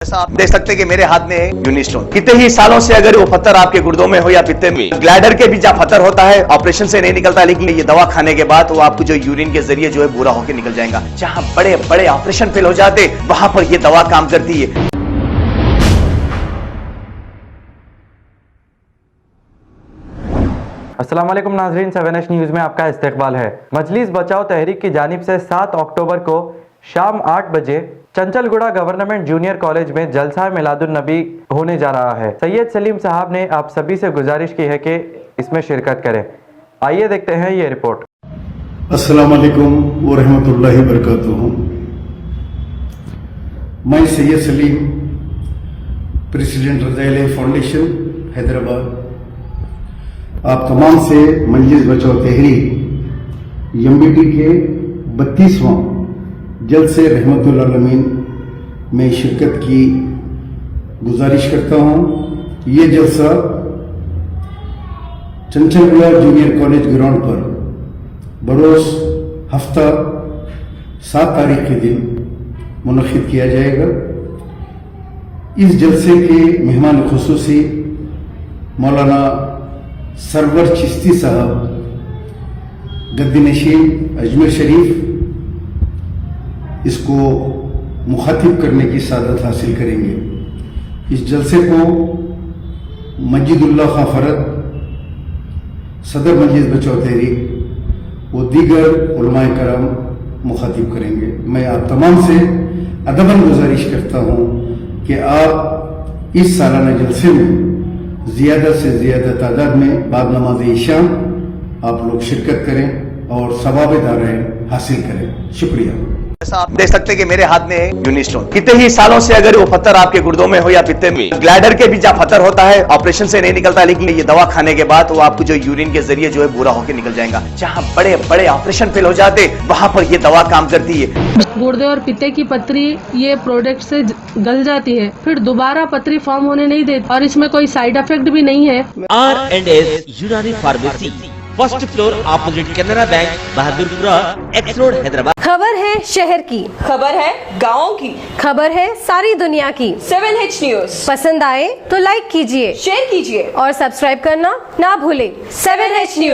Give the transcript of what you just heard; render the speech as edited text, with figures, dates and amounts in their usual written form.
जैसा आप देख सकते हैं कि मेरे हाथ में है यूनिस्टोन। कितने ही सालों से अगर वो पत्थर आपके गुर्दों में हो या पित्ते में, ग्लैडर के भी जहाँ पत्थर होता है ऑपरेशन से नहीं निकलता, लेकिन ये दवा खाने के बाद वो आपको जो यूरिन के जरिए जो है पूरा होकर निकल जाएगा। जहाँ बड़े बड़े ऑपरेशन फेल हो जाते वहां पर ये दवा काम करती है। अस्सलाम वालेकुम नाज़रीन, 7H न्यूज़ में आपका इस्तकबाल है। मजलिस बचाओ तहरीक की जानिब से 7 अक्टूबर को शाम 8 बजे चंचलगुड़ा गवर्नमेंट जूनियर कॉलेज में जलसा मिलादुन नबी होने जा रहा है। सैयद सलीम साहब ने आप सभी से गुजारिश की है कि इसमें शिरकत करें। आइए देखते हैं ये रिपोर्ट। अस्सलाम वालेकुम व रहमतुल्लाहि व बरकातुहू। मैं सैयद सलीम, प्रेसिडेंट रज़ाइल फाउंडेशन हैदराबाद, आप तमाम से मजलिस बचाओ तहरीक एमबीटी के 32वां जलसे रहमतुल आलमीन में शिरकत की गुजारिश करता हूं। ये जलसा चंचलगुड़ा जूनियर कॉलेज ग्राउंड पर बरोज हफ्ता 7 तारीख के दिन मुनक्किद किया जाएगा। इस जलसे के मेहमान खुसूसी मौलाना सरवर चिश्ती साहब गद्दी नशीन अजमेर शरीफ इसको मुखातिब करने की सादत हासिल करेंगे। इस जलसे को मस्जिदुल्लाह खां फरद, सदर मजलिस बचाओ तहरीक व दीगर उलमाए कराम मुखातिब करेंगे। मैं आप तमाम से अदबन गुजारिश करता हूँ कि आप इस सालाना जलसे में ज़्यादा से ज़्यादा तादाद में बाद नमाज इशाम आप लोग शिरकत करें और सवाब-ए-दारैन हासिल करें। शुक्रिया। जैसा आप देख सकते हैं कि मेरे हाथ में है यूनिस्टोन। कितने ही सालों से अगर वो पत्थर आपके गुर्दों में हो या पित्ते में, ग्लैडर के भी जहाँ पत्थर होता है ऑपरेशन से नहीं निकलता, लेकिन ये दवा खाने के बाद वो आपको जो यूरिन के जरिए जो है पूरा होकर निकल जाएगा। जहाँ बड़े बड़े ऑपरेशन फेल हो जाते वहां पर ये दवा काम करती है। गुर्दे और पित्ते की पथरी ये प्रोडक्ट से गल जाती है, फिर दोबारा पथरी फॉर्म होने नहीं देती और इसमें कोई साइड इफेक्ट भी नहीं है। R&S यूनानी pharmacy, first floor opposite Canara bank, Bahadurpura, x road, Hyderabad. खबर है शहर की, खबर है गाँव की, खबर है सारी दुनिया की। 7H न्यूज पसंद आए तो लाइक कीजिए, शेयर कीजिए और सब्सक्राइब करना ना भूले। 7H news.